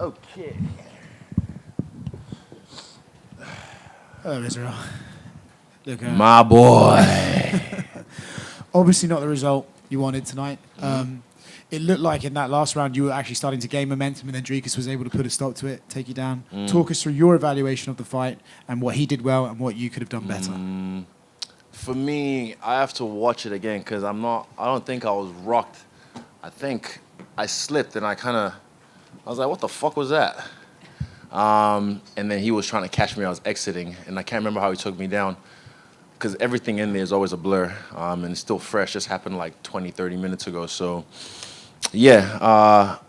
Okay. Hello, Israel. Look, My boy. obviously not the result you wanted tonight. It looked like in that last round you were actually starting to gain momentum, and then Dricus was able to put a stop to it, take you down. Talk us through your evaluation of the fight and what he did well and what you could have done better. For me, I have to watch it again because I don't think I was rocked. I think I slipped and I was like, what the fuck was that? And then he was trying to catch me. I was exiting, and I can't remember how he took me down because everything in there is always a blur, and it's still fresh. Just happened like 20, 30 minutes ago. So, yeah,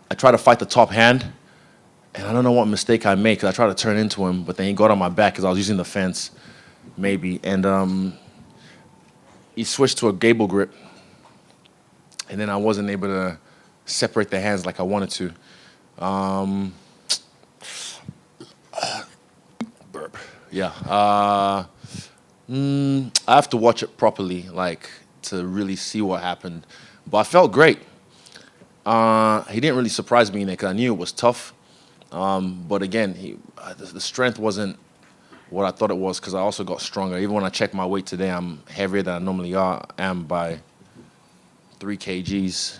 I tried to fight the top hand, and I don't know what mistake I made because I tried to turn into him, but then he got on my back because I was using the fence, maybe, and he switched to a gable grip, and then I wasn't able to separate the hands like I wanted to. Burp. Yeah. I have to watch it properly, like, to really see what happened. But I felt great. He didn't really surprise me in it because I knew it was tough. But again, the strength wasn't what I thought it was because I also got stronger. Even when I checked my weight today, I'm heavier than I normally am by 3 kgs.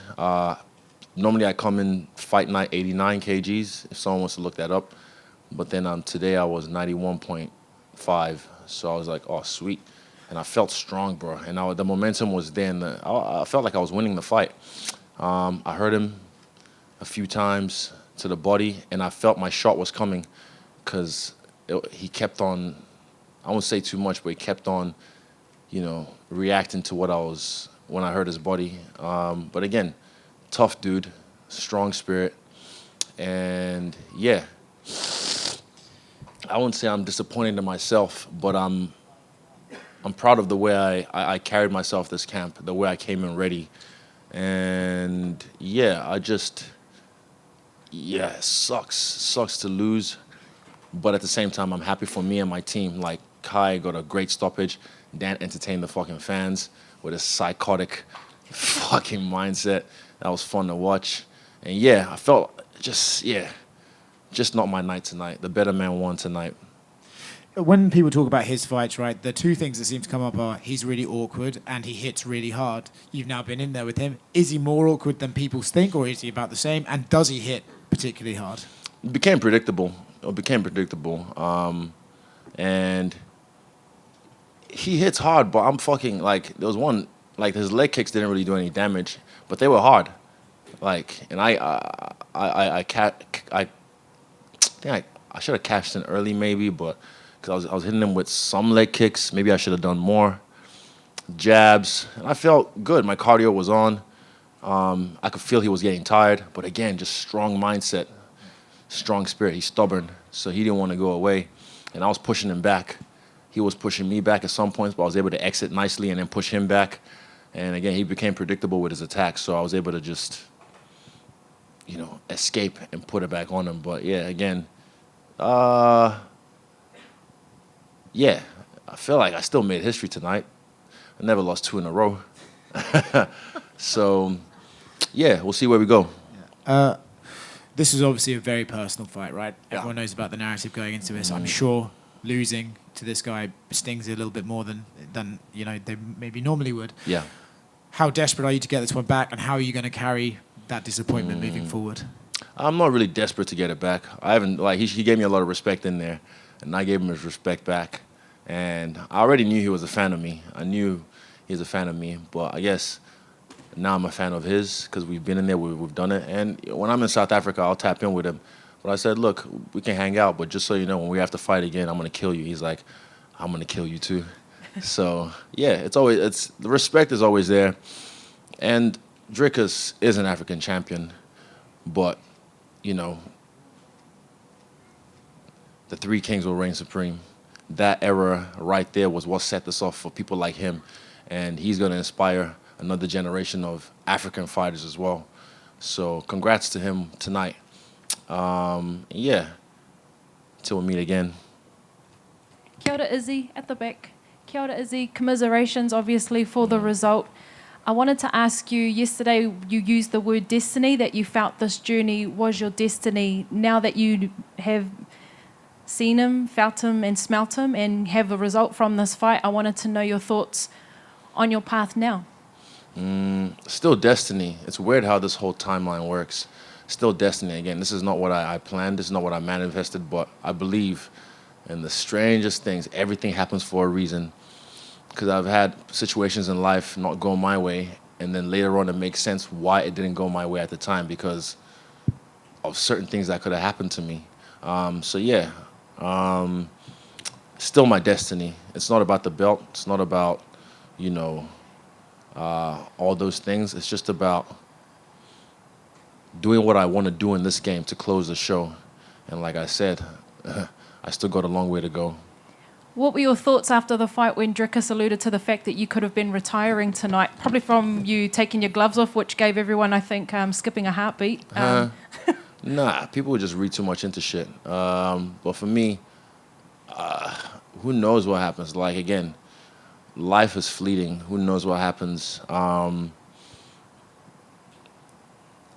Normally I come in fight night 89 kgs, if someone wants to look that up. But then today I was 91.5, so I was like, oh, sweet. And I felt strong, bro. And the momentum was there, and I felt like I was winning the fight. I heard him a few times to the body, and I felt my shot was coming because he kept on, I won't say too much, but he kept on, reacting to when I heard his body. But again, tough dude, strong spirit, and yeah. I wouldn't say I'm disappointed in myself, but I'm proud of the way I carried myself this camp, the way I came in ready. And yeah, it sucks to lose. But at the same time, I'm happy for me and my team. Like, Kai got a great stoppage. Dan entertained the fucking fans with a psychotic fucking mindset. That was fun to watch. And yeah, I felt just not my night tonight. The better man won tonight. When people talk about his fights, right, the two things that seem to come up are he's really awkward and he hits really hard. You've now been in there with him. Is he more awkward than people think, or is he about the same? And does he hit particularly hard? It became predictable. And he hits hard, but I'm fucking, like, there was one, like, his leg kicks didn't really do any damage, but they were hard. Like, and I think I should have cashed in early maybe, but because I was hitting him with some leg kicks. Maybe I should have done more jabs. And I felt good. My cardio was on. I could feel he was getting tired. But again, just strong mindset, strong spirit. He's stubborn, so he didn't want to go away. And I was pushing him back. He was pushing me back at some points, but I was able to exit nicely and then push him back. And again, he became predictable with his attacks, so I was able to just, escape and put it back on him. But yeah, again, yeah, I feel like I still made history tonight. I never lost 2 in a row. So, yeah, we'll see where we go. This is obviously a very personal fight, right? Yeah. Everyone knows about the narrative going into this. I'm sure losing to this guy stings a little bit more than they maybe normally would. Yeah. How desperate are you to get this one back, and how are you going to carry that disappointment moving forward? I'm not really desperate to get it back. I haven't, like, he gave me a lot of respect in there, and I gave him his respect back. And I already knew he was a fan of me. I knew he was a fan of me, but I guess now I'm a fan of his because we've been in there, we've done it. And when I'm in South Africa, I'll tap in with him. But I said, look, we can hang out, but just so you know, when we have to fight again, I'm going to kill you. He's like, I'm going to kill you too. So, yeah, the respect is always there. And Dricus is an African champion, but, the 3 kings will reign supreme. That era right there was what set this off for people like him. And he's going to inspire another generation of African fighters as well. So congrats to him tonight. Yeah, till we meet again. Kia ora, Izzy, at the back. Kia ora, Izzy. Commiserations, obviously, for the result. I wanted to ask you, yesterday you used the word destiny, that you felt this journey was your destiny. Now that you have seen him, felt him and smelt him and have a result from this fight, I wanted to know your thoughts on your path now. Still destiny. It's weird how this whole timeline works. Still destiny. Again, this is not what I planned. This is not what I manifested, but I believe in the strangest things. Everything happens for a reason. Because I've had situations in life not go my way, and then later on it makes sense why it didn't go my way at the time because of certain things that could have happened to me. So yeah, still my destiny. It's not about the belt. It's not about, you know, all those things. It's just about doing what I want to do in this game to close the show. And like I said, I still got a long way to go. What were your thoughts after the fight when Dricus alluded to the fact that you could have been retiring tonight? Probably from you taking your gloves off, which gave everyone, I think, skipping a heartbeat. Nah, people would just read too much into shit. But for me, who knows what happens? Like, again, life is fleeting. Who knows what happens?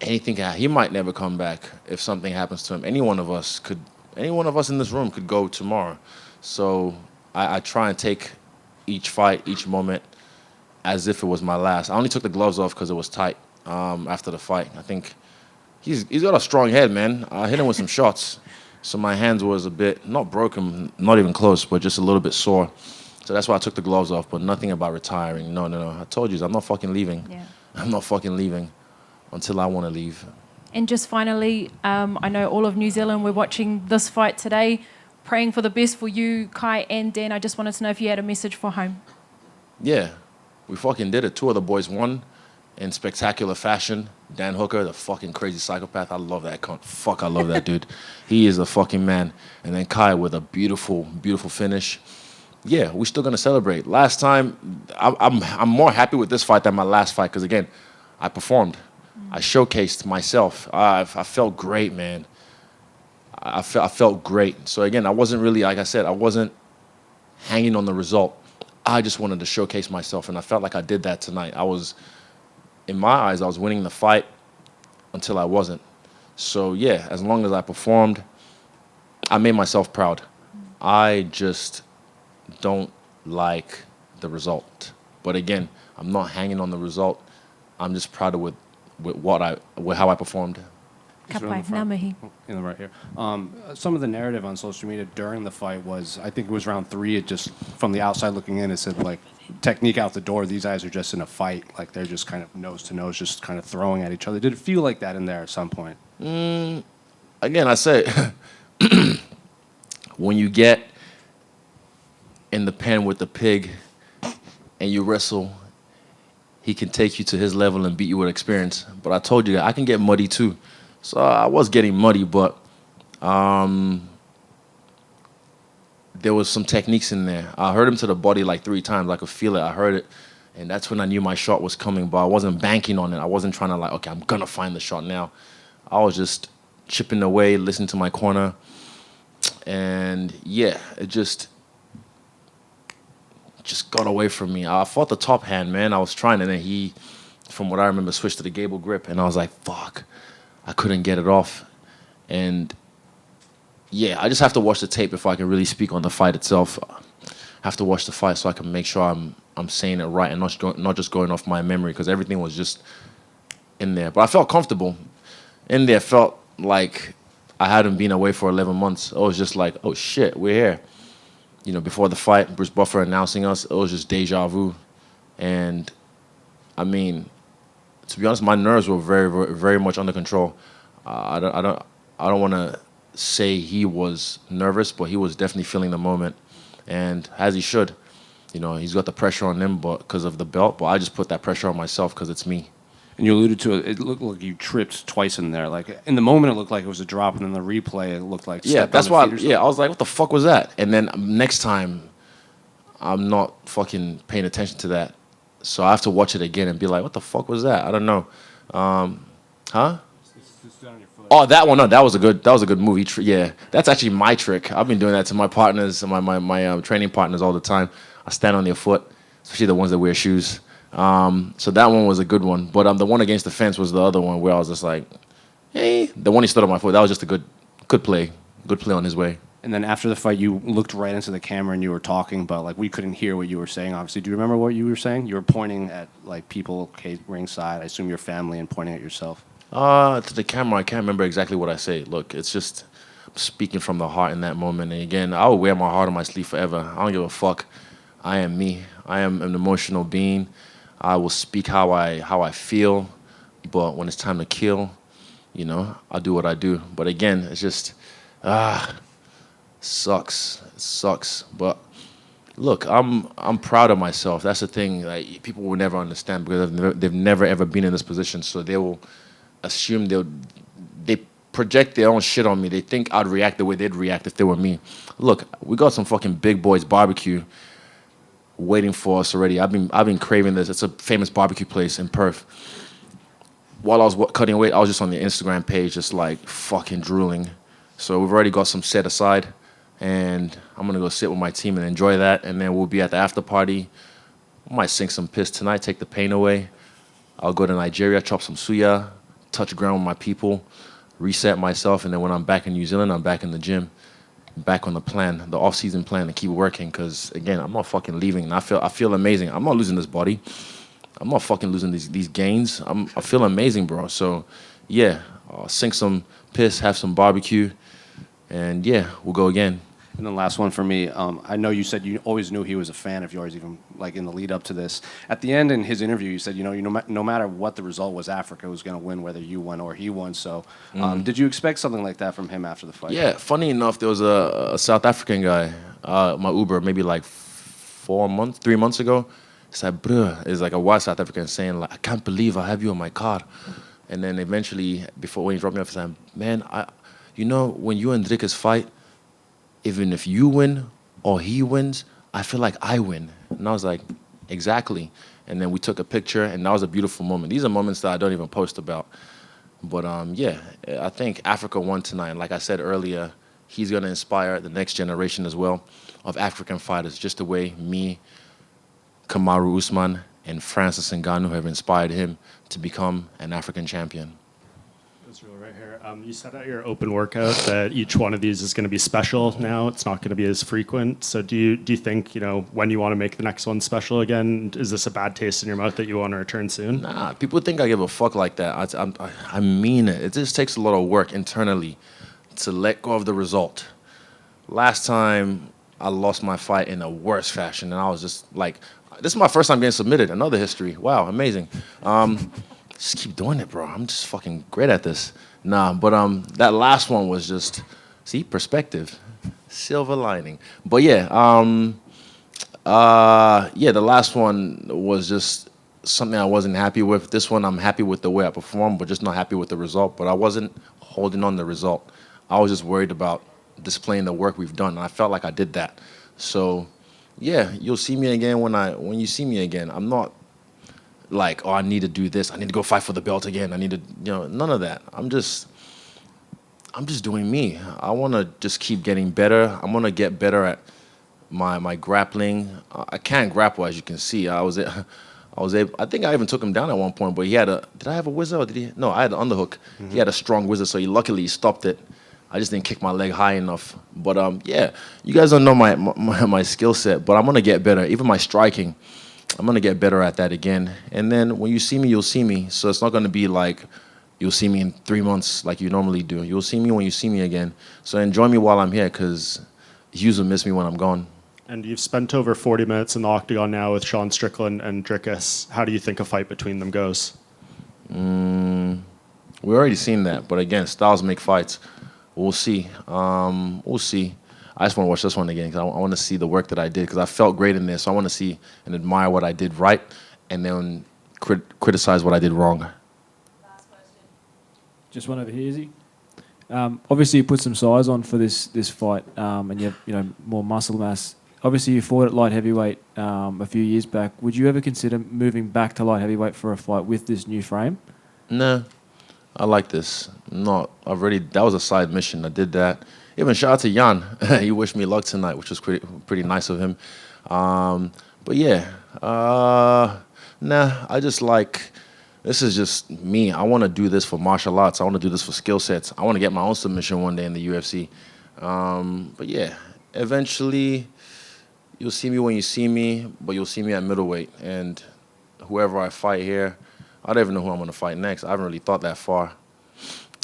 Anything he might never come back if something happens to him. Any one of us in this room could go tomorrow. So I try and take each fight, each moment, as if it was my last. I only took the gloves off because it was tight after the fight. I think he's got a strong head, man. I hit him with some shots. So my hands was a bit, not broken, not even close, but just a little bit sore. So that's why I took the gloves off, but nothing about retiring. No. I told you, I'm not fucking leaving. Yeah. I'm not fucking leaving until I want to leave. And just finally, I know all of New Zealand, we're watching this fight today, praying for the best for you, Kai and Dan. I just wanted to know if you had a message for home. Yeah, we fucking did it. Two of the boys won in spectacular fashion. Dan Hooker, the fucking crazy psychopath. I love that cunt. Fuck, I love that dude. He is a fucking man. And then Kai with a beautiful, beautiful finish. Yeah, we're still gonna celebrate. Last time, I'm more happy with this fight than my last fight because again, I performed. I showcased myself. I felt great, man. I felt great. So again, I wasn't really, like I said, I wasn't hanging on the result. I just wanted to showcase myself, and I felt like I did that tonight. In my eyes, I was winning the fight until I wasn't. So yeah, as long as I performed, I made myself proud. I just don't like the result. But again, I'm not hanging on the result. I'm just proud of with how I performed. Ka pai, nā mihi. In the right here. Some of the narrative on social media during the fight was, I think it was round 3, it just, from the outside looking in, it said, like, technique out the door, these guys are just in a fight, like they're just kind of nose to nose, just kind of throwing at each other. Did it feel like that in there at some point? Again, I say, when you get in the pen with the pig and you wrestle, he can take you to his level and beat you with experience. But I told you that I can get muddy too. So I was getting muddy, but there was some techniques in there. I heard him to the body like 3 times. I could feel it. I heard it. And that's when I knew my shot was coming, but I wasn't banking on it. I wasn't trying to like, okay, I'm going to find the shot now. I was just chipping away, listening to my corner. And yeah, it just got away from me. I fought the top hand, man. I was trying, and then he, from what I remember, switched to the gable grip. And I was like, fuck. I couldn't get it off. And yeah, I just have to watch the tape before I can really speak on the fight itself. I have to watch the fight so I can make sure I'm saying it right and not just going off my memory, because everything was just in there. But I felt comfortable. In there, felt like I hadn't been away for 11 months. It was just like, oh shit, we're here. You know, before the fight, Bruce Buffer announcing us, it was just deja vu. And I mean, to be honest, my nerves were very, very, very much under control. I don't want to say he was nervous, but he was definitely feeling the moment, and as he should. You know, he's got the pressure on him, but because of the belt. But I just put that pressure on myself because it's me. And you alluded to it. It looked like you tripped twice in there. Like in the moment, it looked like it was a drop, and in the replay, it looked like that's why. I was like, what the fuck was that? And then next time, I'm not fucking paying attention to that. So I have to watch it again and be like, what the fuck was that? I don't know. Huh? Oh, that one. No, that was a good movie. Yeah, that's actually my trick. I've been doing that to my partners, my training partners all the time. I stand on their foot, especially the ones that wear shoes. So that one was a good one. But the one against the fence was the other one where I was just like, hey, the one he stood on my foot. That was just a good play on his way. And then after the fight, you looked right into the camera and you were talking, but like we couldn't hear what you were saying. Obviously, do you remember what you were saying? You were pointing at like people ringside. I assume your family, and pointing at yourself. To the camera, I can't remember exactly what I say. Look, it's just speaking from the heart in that moment. And again, I will wear my heart on my sleeve forever. I don't give a fuck. I am me. I am an emotional being. I will speak how I feel, but when it's time to kill, I'll do what I do. But again, it's just sucks. It sucks. But look, I'm proud of myself. That's the thing. Like people will never understand because they've never ever been in this position. So they will assume they project their own shit on me. They think I'd react the way they'd react if they were me. Look, we got some fucking big boys barbecue waiting for us already. I've been craving this. It's a famous barbecue place in Perth. While I was cutting weight, I was just on the Instagram page, just like fucking drooling. So we've already got some set aside, and I'm gonna go sit with my team and enjoy that. And then we'll be at the after party. I might sink some piss tonight, take the pain away. I'll go to Nigeria, chop some suya, touch ground with my people, reset myself, and then when I'm back in New Zealand, I'm back in the gym, back on the plan, the off-season plan, to keep working. Because again, I'm not fucking leaving. And I feel amazing. I'm not losing this body. I'm not fucking losing these gains. I feel amazing, bro. So yeah, I'll sink some piss, have some barbecue, and yeah, we'll go again. And then last one for me. I know you said you always knew he was a fan of yours, even like in the lead up to this. At the end in his interview, you said, no matter what the result was, Africa was going to win, whether you won or he won. So did you expect something like that from him after the fight? Yeah, funny enough, there was a South African guy, my Uber, maybe like 3 months ago. He said, bruh, it's like a white South African saying, like, I can't believe I have you in my car. And then eventually, when he dropped me off, he said, man, when you and Dricus fight, even if you win or he wins, I feel like I win. And I was like, exactly. And then we took a picture, and that was a beautiful moment. These are moments that I don't even post about. But yeah, I think Africa won tonight. And like I said earlier, he's going to inspire the next generation as well of African fighters, just the way me, Kamaru Usman, and Francis Ngannou have inspired him to become an African champion. Israel, right here. You said at your open workout that each one of these is going to be special now. It's not going to be as frequent. So do you think, when you want to make the next one special again, is this a bad taste in your mouth that you want to return soon? Nah, people think I give a fuck like that. I mean it. It just takes a lot of work internally to let go of the result. Last time, I lost my fight in a worse fashion, and I was just like, this is my first time getting submitted. Another history. Wow, amazing. Just keep doing it, bro. I'm just fucking great at this. Nah, but that last one was just, see, perspective, silver lining. But yeah, the last one was just something I wasn't happy with. This one, I'm happy with the way I performed, but just not happy with the result. But I wasn't holding on the result. I was just worried about displaying the work we've done, and I felt like I did that. So yeah, you'll see me again when you see me again. I'm not like, oh, I need to do this. I need to go fight for the belt again. I need to, none of that. I'm just doing me. I want to just keep getting better. I'm going to get better at my grappling. I can't grapple, as you can see. I was able, I think I even took him down at one point, but did I have a whizzer or did he? No, I had an underhook. Mm-hmm. He had a strong whizzer, so luckily he stopped it. I just didn't kick my leg high enough. But yeah, you guys don't know my skill set, but I'm going to get better. Even my striking, I'm going to get better at that again. And then when you see me, you'll see me. So it's not going to be like you'll see me in 3 months like you normally do. You'll see me when you see me again. So enjoy me while I'm here, because you will miss me when I'm gone. And you've spent over 40 minutes in the octagon now with Sean Strickland and Dricus. How do you think a fight between them goes? We already seen that. But again, styles make fights. We'll see. We'll see. I just want to watch this one again because I want to see the work that I did, because I felt great in this. So I want to see and admire what I did right, and then criticize what I did wrong. Last question. Just one over here, Izzy. Obviously, you put some size on for this fight, and you have more muscle mass. Obviously, you fought at light heavyweight a few years back. Would you ever consider moving back to light heavyweight for a fight with this new frame? No, I like this. That was a side mission. I did that. Even shout out to Jan. He wished me luck tonight, which was pretty nice of him. But yeah, Nah, I just like, this is just me. I want to do this for martial arts. I want to do this for skill sets. I want to get my own submission one day in the UFC. But yeah, eventually you'll see me when you see me, but you'll see me at middleweight. And whoever I fight here, I don't even know who I'm going to fight next. I haven't really thought that far.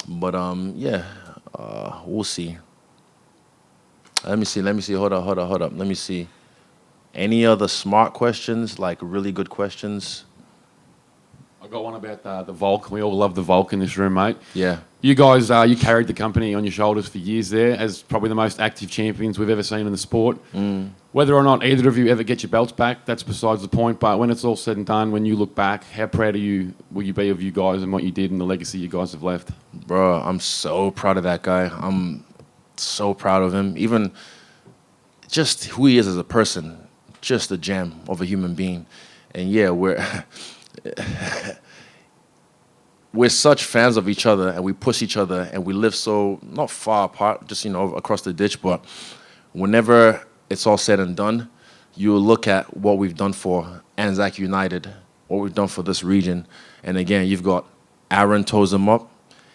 But yeah, we'll see. Let me see. Hold up. Let me see. Any other smart questions, like really good questions? I got one about the Volk. We all love the Volk in this room, mate. Yeah. You guys, you carried the company on your shoulders for years there as probably the most active champions we've ever seen in the sport. Whether or not either of you ever get your belts back, that's besides the point. But when it's all said and done, when you look back, how proud will you be of you guys and what you did and the legacy you guys have left? Bro, I'm so proud of that guy. I'm so proud of him. Even just who he is as a person, just a gem of a human being. And yeah, we're such fans of each other, and we push each other, and we live so, not far apart, just, across the ditch, but whenever it's all said and done, you look at what we've done for Anzac United, what we've done for this region, and again, you've got Aaron toes him up,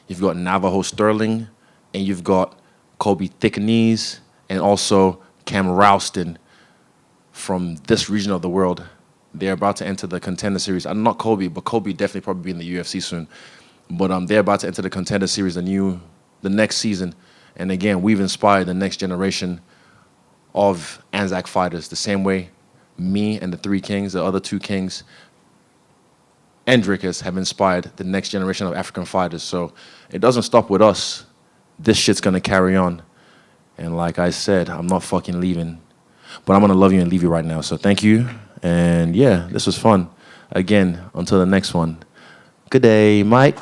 you've got Navajo Sterling, and you've got Kobe Thick Knees, and also Cam Ralston from this region of the world. They're about to enter the Contender Series. Not Kobe, but Kobe definitely probably be in the UFC soon. But they're about to enter the Contender Series, the next season. And again, we've inspired the next generation of Anzac fighters the same way me and the three kings, the other two kings, and Dricus have inspired the next generation of African fighters. So it doesn't stop with us. This shit's going to carry on. And like I said, I'm not fucking leaving. But I'm going to love you and leave you right now. So thank you. And yeah, this was fun. Again, until the next one. Good day, Mike.